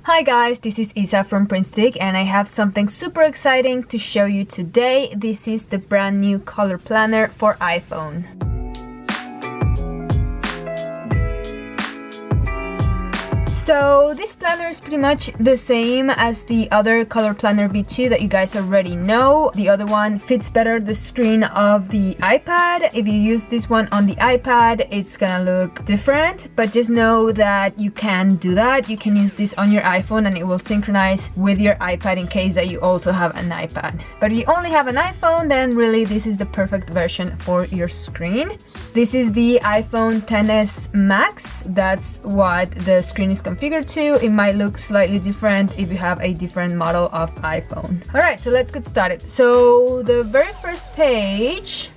Hi guys, this is Isa from PrintStick and I have something super exciting to show you today. This is the brand new color planner for iPhone. So this planner is pretty much the same as the other color planner V2 that you guys already know. The other one fits better the screen of the iPad. If you use this one on the iPad, it's gonna look different, but just know that you can do that. You can use this on your iPhone and it will synchronize with your iPad in case that you also have an iPad. But if you only have an iPhone, then really this is the perfect version for your screen. This is the iPhone XS Max. That's what the screen is configured to. It might look slightly different if you have a different model of iPhone. Alright, so let's get started. So the very first page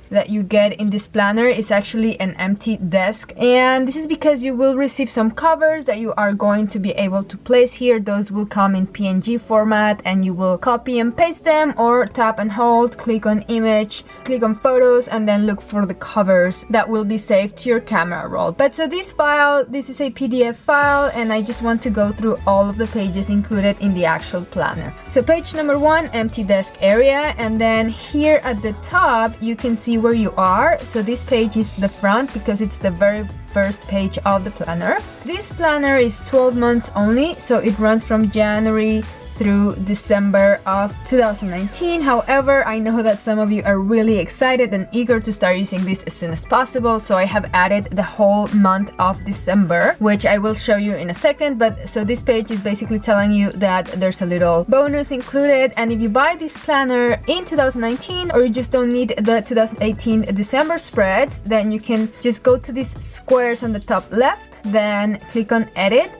that you get in this planner is actually an empty desk, and this is because you will receive some covers that you are going to be able to place here. Those will come in PNG format and you will copy and paste them, or tap and hold, click on image, click on photos, and then look for the covers that will be saved to your camera roll. But so this file, this is a PDF file, and I just want to go through all of the pages included in the actual planner. So page number 1, empty desk area, and then here at the top you can see where you are. So this page is the front because it's the very first page of the planner. This planner is 12 months only, so it runs from January through December of 2019. However, I know that some of you are really excited and eager to start using this as soon as possible, so I have added the whole month of December, which I will show you in a second. But so this page is basically telling you that there's a little bonus included, and if you buy this planner in 2019 or you just don't need the 2018 December spreads, then you can just go to these squares on the top left, then click on edit,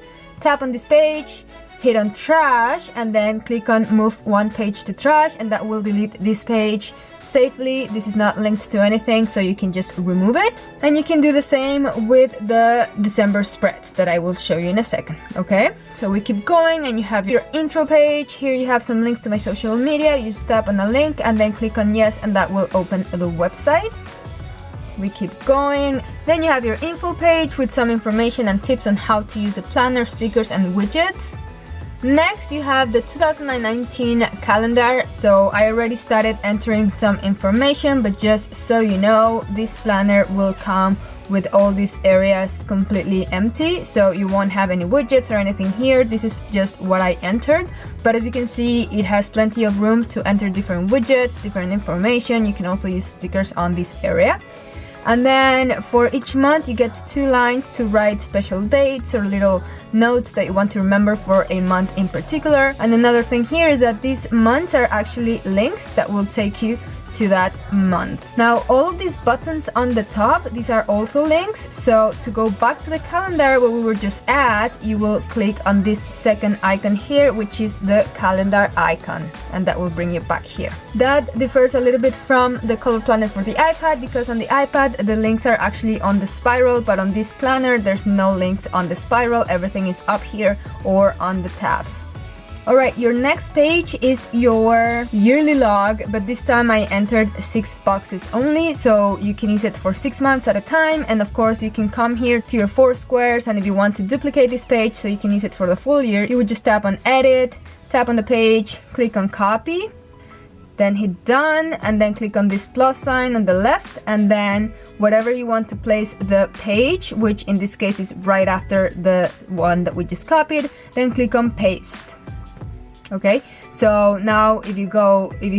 tap on this page, hit on trash, and then click on move one page to trash, and that will delete this page safely. This is not linked to anything, so you can just remove it. And you can do the same with the December spreads that I will show you in a second. Okay, so we keep going and you have your intro page. Here you have some links to my social media. You just tap on a link and then click on yes, and that will open the website. We keep going. Then you have your info page with some information and tips on how to use a planner, stickers and widgets. Next, you have the 2019 calendar. So I already started entering some information, but just so you know, this planner will come with all these areas completely empty, so you won't have any widgets or anything here. This is just what I entered, but as you can see, it has plenty of room to enter different widgets, different information. You can also use stickers on this area. And then for each month you get 2 lines to write special dates or little notes that you want to remember for a month in particular. And another thing here is that these months are actually links that will take you to that month. Now all of these buttons on the top, these are also links. So to go back to the calendar where we were just at, you will click on this second icon here, which is the calendar icon, and that will bring you back here. That differs a little bit from the color planner for the iPad, because on the iPad the links are actually on the spiral, but on this planner there's no links on the spiral. Everything is up here or on the tabs. Alright, your next page is your yearly log, but this time I entered 6 boxes only, so you can use it for 6 months at a time. And of course you can come here to your 4 squares, and if you want to duplicate this page so you can use it for the full year, you would just tap on edit, tap on the page, click on copy, then hit done, and then click on this plus sign on the left, and then whatever you want to place the page, which in this case is right after the one that we just copied, then click on paste. Okay, so now if you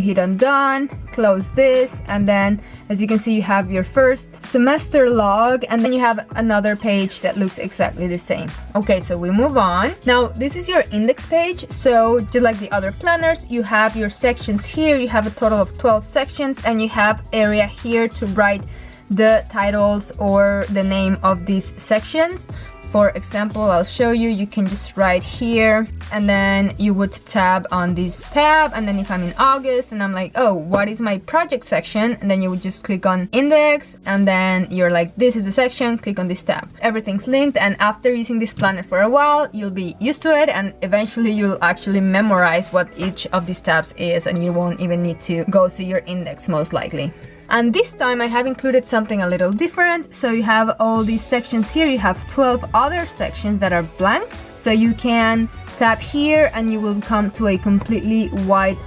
hit on done, close this, and then as you can see you have your first semester log, and then you have another page that looks exactly the same. Okay, so we move on. Now this is your index page. So just like the other planners, you have your sections here. You have a total of 12 sections, and you have area here to write the titles or the name of these sections. For example, I'll show you. You can just write here, and then you would tab on this tab, and then if I'm in August and I'm like, oh, what is my project section, and then you would just click on index, and then you're like, this is the section, click on this tab. Everything's linked, and after using this planner for a while, you'll be used to it, and eventually you'll actually memorize what each of these tabs is, and you won't even need to go to your index most likely. And this time I have included something a little different. So you have all these sections here. You have 12 other sections that are blank. So you can tap here and you will come to a completely white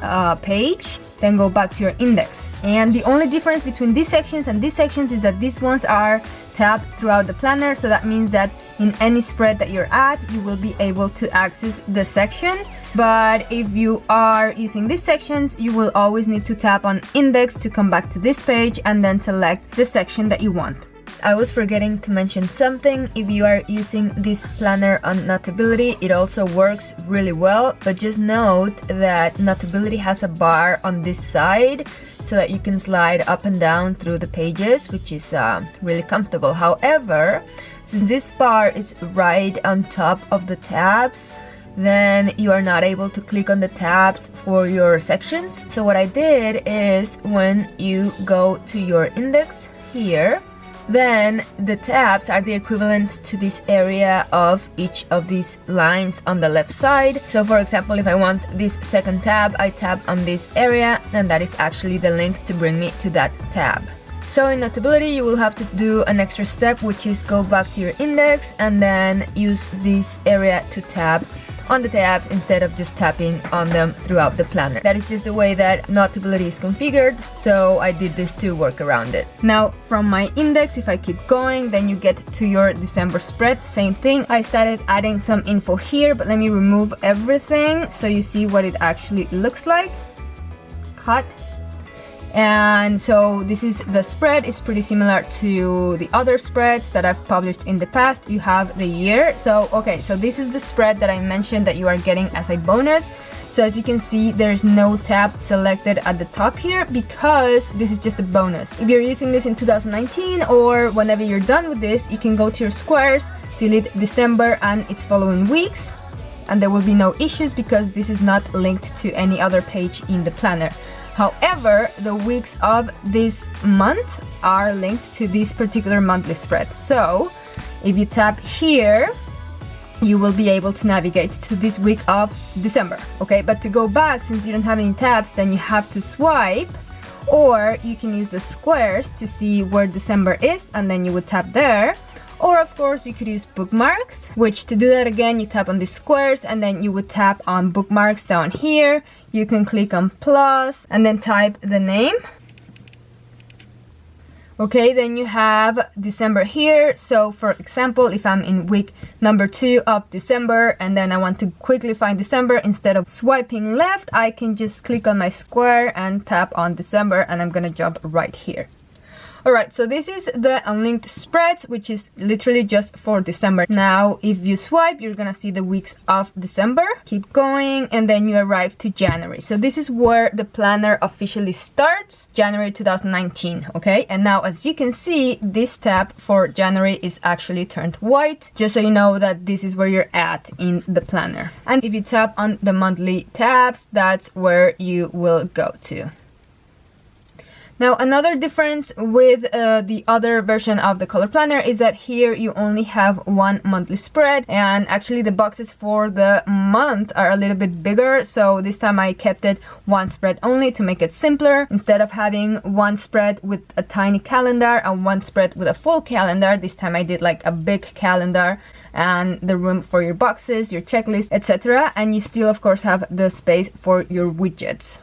page. Then go back to your index. And the only difference between these sections and these sections is that these ones are tabbed throughout the planner. So that means that in any spread that you're at, you will be able to access the section. But if you are using these sections, you will always need to tap on index to come back to this page and then select the section that you want. I was forgetting to mention something. If you are using this planner on Notability, it also works really well, but just note that Notability has a bar on this side so that you can slide up and down through the pages, which is really comfortable. However, since this bar is right on top of the tabs, then you are not able to click on the tabs for your sections. So what I did is when you go to your index here, then the tabs are the equivalent to this area of each of these lines on the left side. So for example, if I want this second tab, I tap on this area and that is actually the link to bring me to that tab. So in Notability, you will have to do an extra step, which is go back to your index and then use this area to tab on the tabs instead of just tapping on them throughout the planner. That is just the way that Notability is configured, so I did this to work around it. Now from my index, if I keep going, then you get to your December spread. Same thing, I started adding some info here, but let me remove everything so you see what it actually looks like. Cut. And so this is the spread. It's pretty similar to the other spreads that I've published in the past. You have the year. So okay, so this is the spread that I mentioned that you are getting as a bonus. So as you can see, there's no tab selected at the top here because this is just a bonus. If you're using this in 2019 or whenever you're done with this, you can go to your squares, delete December and its following weeks, and there will be no issues because this is not linked to any other page in the planner. However, the weeks of this month are linked to this particular monthly spread. So if you tap here, you will be able to navigate to this week of December. Okay, but to go back, since you don't have any tabs, then you have to swipe, or you can use the squares to see where December is, and then you would tap there. Or of course you could use Bookmarks, which to do that again, you tap on the squares and then you would tap on Bookmarks down here. You can click on plus and then type the name. Okay, then you have December here. So for example, if I'm in week number 2 of December and then I want to quickly find December, instead of swiping left, I can just click on my square and tap on December and I'm gonna jump right here. Alright, so this is the unlinked spreads, which is literally just for December. Now, if you swipe, you're gonna see the weeks of December. Keep going, and then you arrive to January. So this is where the planner officially starts, January 2019, okay? And now, as you can see, this tab for January is actually turned white, just so you know that this is where you're at in the planner. And if you tap on the monthly tabs, that's where you will go to. Now, another difference with the other version of the color planner is that here you only have one monthly spread, and actually the boxes for the month are a little bit bigger. So this time I kept it one spread only to make it simpler. Instead of having one spread with a tiny calendar and one spread with a full calendar, this time I did like a big calendar and the room for your boxes, your checklist, etc. And you still of course have the space for your widgets.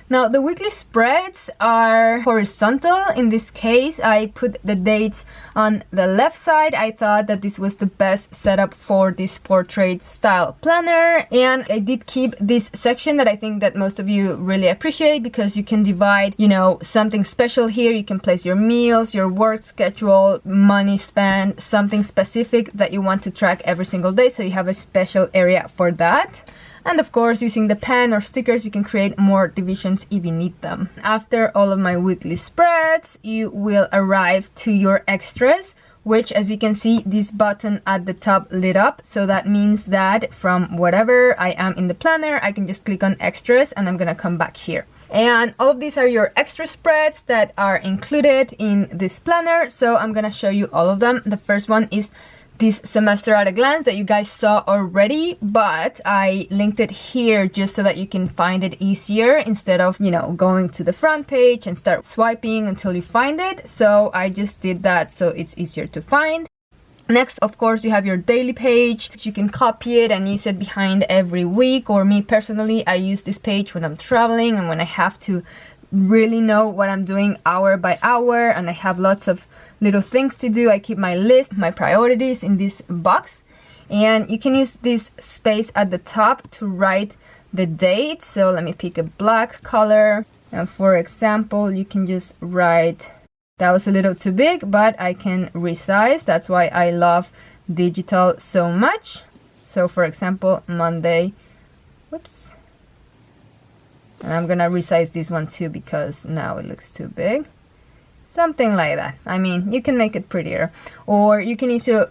Now, the weekly spreads are horizontal. In this case, I put the dates on the left side. I thought that this was the best setup for this portrait style planner. And I did keep this section that I think that most of you really appreciate, because you can divide, you know, something special here. You can place your meals, your work schedule, money spent, something specific that you want to track every single day. So you have a special area for that. And of course, using the pen or stickers, you can create more divisions if you need them. After all of my weekly spreads, you will arrive to your extras, which, as you can see, this button at the top lit up. So that means that from whatever I am in the planner, I can just click on extras and I'm gonna come back here. And all of these are your extra spreads that are included in this planner. So I'm gonna show you all of them. The first one is this semester at a glance that you guys saw already, but I linked it here just so that you can find it easier instead of, you know, going to the front page and start swiping until you find it. So I just did that so it's easier to find. Next, of course, you have your daily page. You can copy it and use it behind every week. Or me personally, I use this page when I'm traveling and when I have to really know what I'm doing hour by hour and I have lots of little things to do. I keep my list, my priorities in this box. And you can use this space at the top to write the date. So let me pick a black color. And for example, you can just write, that was a little too big, but I can resize. That's why I love digital so much. So for example, Monday, whoops. And I'm gonna resize this one too because now it looks too big. Something like that. I mean, you can make it prettier. Or you can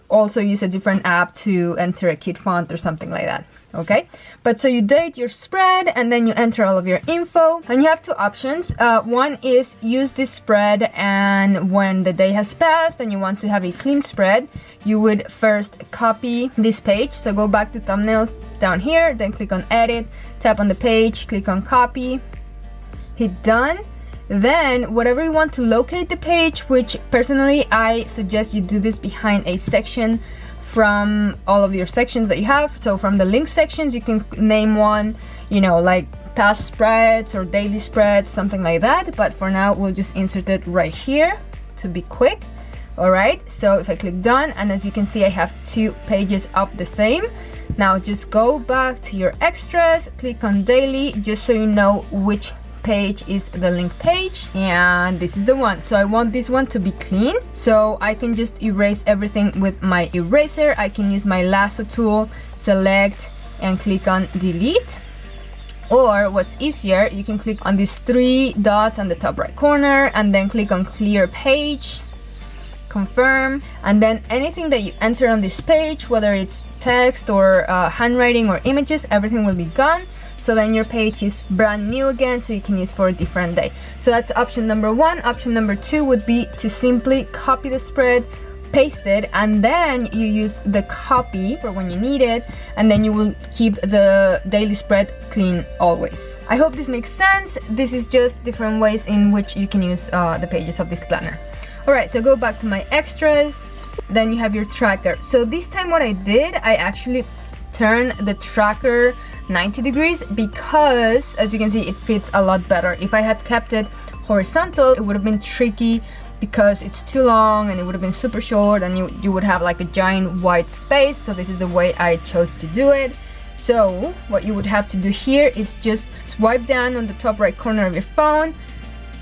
also use a different app to enter a cute font or something like that. Okay, but so you date your spread and then you enter all of your info, and you have two options. One is use this spread, and when the day has passed and you want to have a clean spread, you would first copy this page. So go back to thumbnails down here, then click on edit, tap on the page, click on copy, hit done. Then whatever you want to locate the page, which personally I suggest you do this behind a section from all of your sections that you have. So from the link sections, you can name one, you know, like past spreads or daily spreads, something like that. But for now, we'll just insert it right here to be quick. All right, so if I click done, and as you can see, I have 2 pages of the same. Now just go back to your extras, click on daily, just so you know which page is the link page, and this is the one. So I want this one to be clean, so I can just erase everything with my eraser. I can use my lasso tool, select and click on delete, or what's easier, you can click on these 3 dots on the top right corner and then click on clear page, confirm, and then anything that you enter on this page, whether it's text or handwriting or images, everything will be gone. So then your page is brand new again, so you can use for a different day. So that's option number 1. Option number 2 would be to simply copy the spread, paste it, and then you use the copy for when you need it, and then you will keep the daily spread clean always. I hope this makes sense. This is just different ways in which you can use the pages of this planner. Alright, so go back to my extras. Then you have your tracker. So this time what I did, I actually turned the tracker 90 degrees because, as you can see, it fits a lot better. If I had kept it horizontal, it would have been tricky because it's too long and it would have been super short, and you would have like a giant white space. So this is the way I chose to do it. So what you would have to do here is just swipe down on the top right corner of your phone,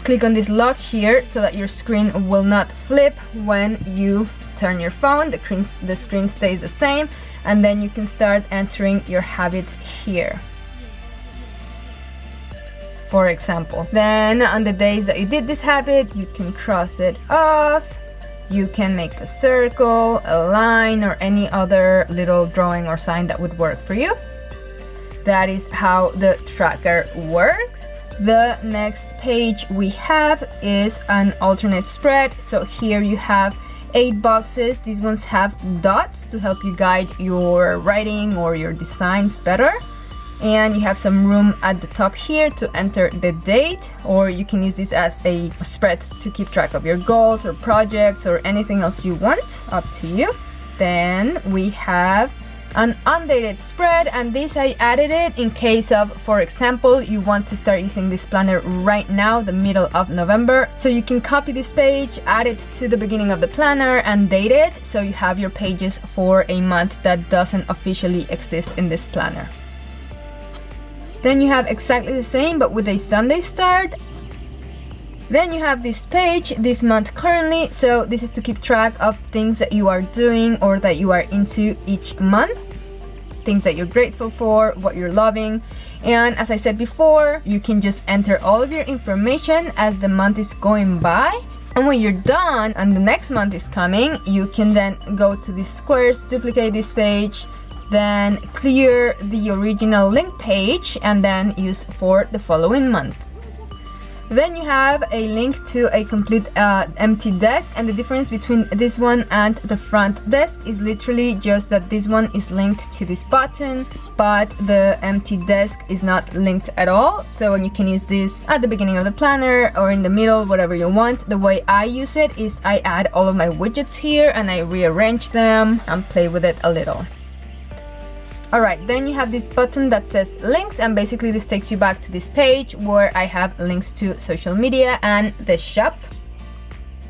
click on this lock here so that your screen will not flip when you turn your phone. The screen stays the same, and then you can start entering your habits here, for example. Then on the days that you did this habit, you can cross it off, you can make a circle, a line, or any other little drawing or sign that would work for you. That is how the tracker works. The next page we have is an alternate spread. So here you have 8 boxes. These ones have dots to help you guide your writing or your designs better. And you have some room at the top here to enter the date, or you can use this as a spread to keep track of your goals or projects or anything else you want, up to you. Then we have an undated spread, and this I added it in case of, for example, you want to start using this planner right now, the middle of November. So you can copy this page, add it to the beginning of the planner and date it, so you have your pages for a month that doesn't officially exist in this planner. Then you have exactly the same but with a Sunday start. Then you have this page, this month currently, so this is to keep track of things that you are doing or that you are into each month, things that you're grateful for, what you're loving. And as I said before, you can just enter all of your information as the month is going by, and when you're done and the next month is coming, you can then go to these squares, duplicate this page, then clear the original link page, and then use for the following month. Then you have a link to a complete empty desk, and the difference between this one and the front desk is literally just that this one is linked to this button, but the empty desk is not linked at all. So you can use this at the beginning of the planner or in the middle, whatever you want. The way I use it is I add all of my widgets here and I rearrange them and play with it a little. Alright, then you have this button that says links, and basically this takes you back to this page where I have links to social media and the shop.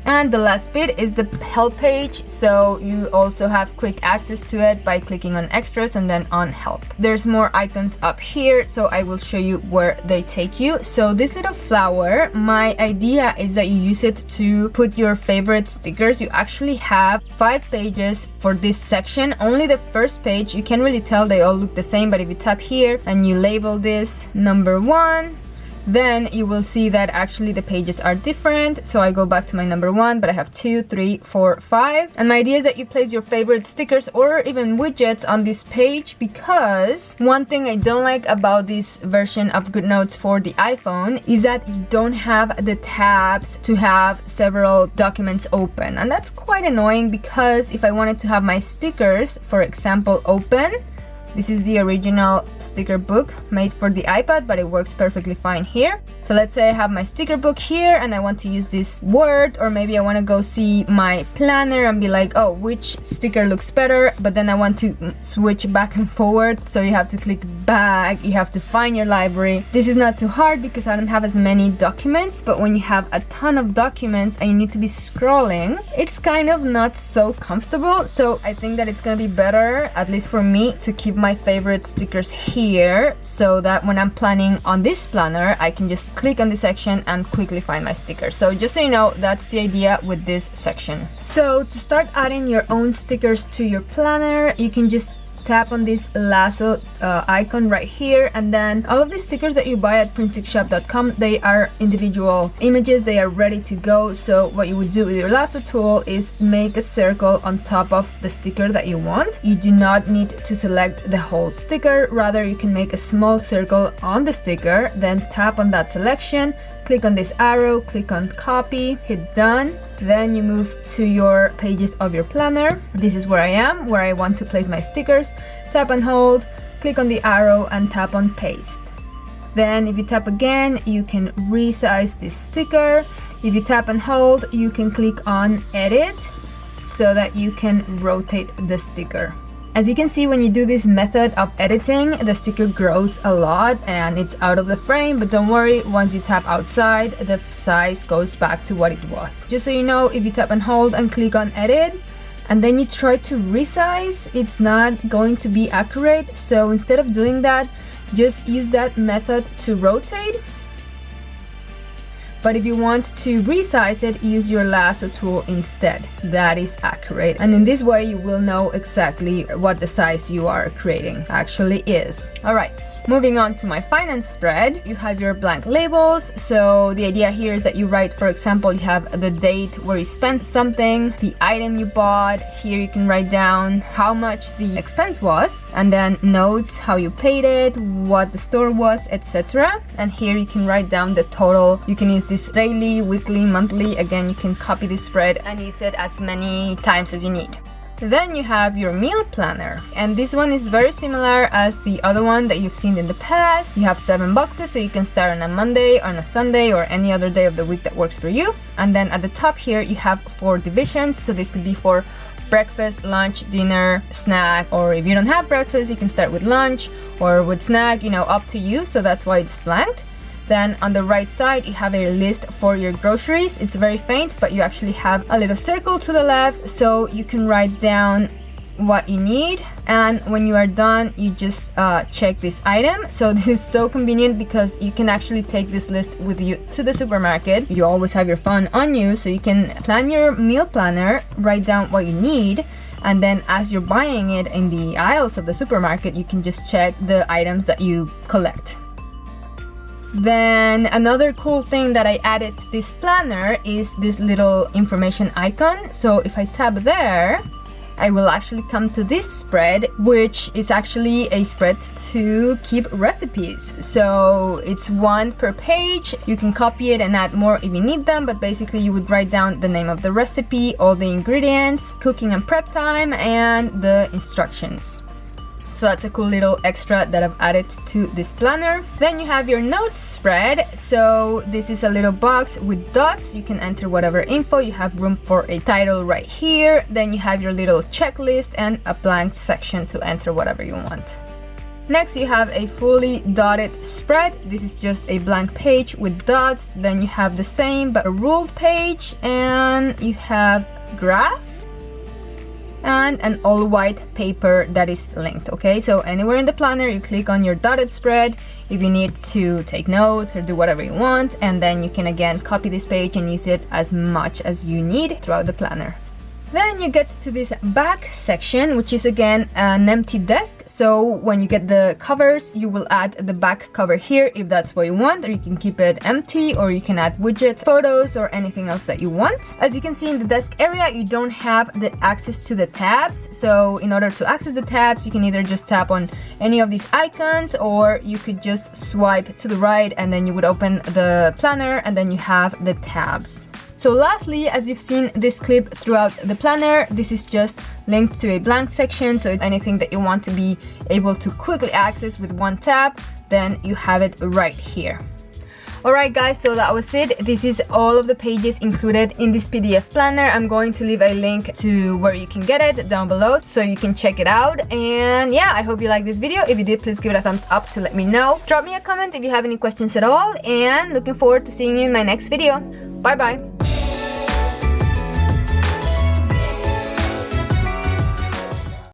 And the last bit is the help page, so you also have quick access to it by clicking on extras and then on help. There's more icons up here, so I will show you where they take you. So this little flower, my idea is that you use it to put your favorite stickers. You actually have 5 pages for this section. Only the first page, you can really tell they all look the same, but if you tap here and you label this number 1, then you will see that actually the pages are different. So I go back to my number 1, but I have 2, 3, 4, 5. And my idea is that you place your favorite stickers or even widgets on this page, because one thing I don't like about this version of GoodNotes for the iPhone is that you don't have the tabs to have several documents open. And that's quite annoying, because if I wanted to have my stickers, for example, open, this is the original sticker book made for the iPad, but it works perfectly fine here. So let's say I have my sticker book here and I want to use this word, or maybe I want to go see my planner and be like, oh, which sticker looks better? But then I want to switch back and forward, so you have to click back, you have to find your library. This is not too hard because I don't have as many documents, but when you have a ton of documents and you need to be scrolling, it's kind of not so comfortable. So I think that it's gonna be better, at least for me, to keep my favorite stickers here, so that when I'm planning on this planner, I can just click on this section and quickly find my stickers. So just so you know, that's the idea with this section. So to start adding your own stickers to your planner, you can just tap on this lasso icon right here, and then all of the stickers that you buy at printstickshop.com, they are individual images, they are ready to go. So what you would do with your lasso tool is make a circle on top of the sticker that you want. You do not need to select the whole sticker, rather you can make a small circle on the sticker, then tap on that selection, click on this arrow, click on copy, hit done. Then you move to your pages of your planner. This is where I am, where I want to place my stickers. Tap and hold, click on the arrow and tap on paste. Then if you tap again, you can resize this sticker. If you tap and hold, you can click on edit so that you can rotate the sticker. As you can see, when you do this method of editing, the sticker grows a lot and it's out of the frame, but don't worry, once you tap outside, the size goes back to what it was. Just so you know, if you tap and hold and click on edit, and then you try to resize, it's not going to be accurate. So instead of doing that, just use that method to rotate. But if you want to resize it, use your lasso tool instead. That is accurate. And in this way, you will know exactly what the size you are creating actually is. All right, moving on to my finance spread. You have your blank labels. So the idea here is that you write, for example, you have the date where you spent something, the item you bought. Here you can write down how much the expense was, and then notes, how you paid it, what the store was, etc. And here you can write down the total. You can use this daily, weekly, monthly. Again, you can copy this spread and use it as many times as you need. Then you have your meal planner, and this one is very similar as the other one that you've seen in the past. You have 7 boxes, so you can start on a Monday, on a Sunday, or any other day of the week that works for you. And then at the top here you have 4 divisions, so this could be for breakfast, lunch, dinner, snack, or if you don't have breakfast, you can start with lunch or with snack, you know, up to you. So that's why it's blank. Then on the right side, you have a list for your groceries. It's very faint, but you actually have a little circle to the left, so you can write down what you need. And when you are done, you just check this item. So this is so convenient because you can actually take this list with you to the supermarket. You always have your phone on you, so you can plan your meal planner, write down what you need, and then as you're buying it in the aisles of the supermarket, you can just check the items that you collect. Then another cool thing that I added to this planner is this little information icon. So if I tap there, I will actually come to this spread, which is actually a spread to keep recipes. So it's one per page. You can copy it and add more if you need them, but basically you would write down the name of the recipe, all the ingredients, cooking and prep time, and the instructions. So that's a cool little extra that I've added to this planner. Then you have your notes spread. So this is a little box with dots. You can enter whatever info. You have room for a title right here. Then you have your little checklist and a blank section to enter whatever you want. Next, you have a fully dotted spread. This is just a blank page with dots. Then you have the same but a ruled page, and you have graph and an all white paper that is linked. Okay, so anywhere in the planner you click on your dotted spread if you need to take notes or do whatever you want, and then you can again copy this page and use it as much as you need throughout the planner. Then you get to this back section, which is again an empty desk. So when you get the covers, you will add the back cover here if that's what you want, or you can keep it empty, or you can add widgets, photos, or anything else that you want. As you can see in the desk area, you don't have the access to the tabs. So in order to access the tabs, you can either just tap on any of these icons, or you could just swipe to the right and then you would open the planner and then you have the tabs. So lastly, as you've seen this clip throughout the planner, this is just linked to a blank section. So anything that you want to be able to quickly access with one tap, then you have it right here. Alright guys, so that was it. This is all of the pages included in this PDF planner. I'm going to leave a link to where you can get it down below so you can check it out. And yeah, I hope you liked this video. If you did, please give it a thumbs up to let me know. Drop me a comment if you have any questions at all, and looking forward to seeing you in my next video. Bye bye.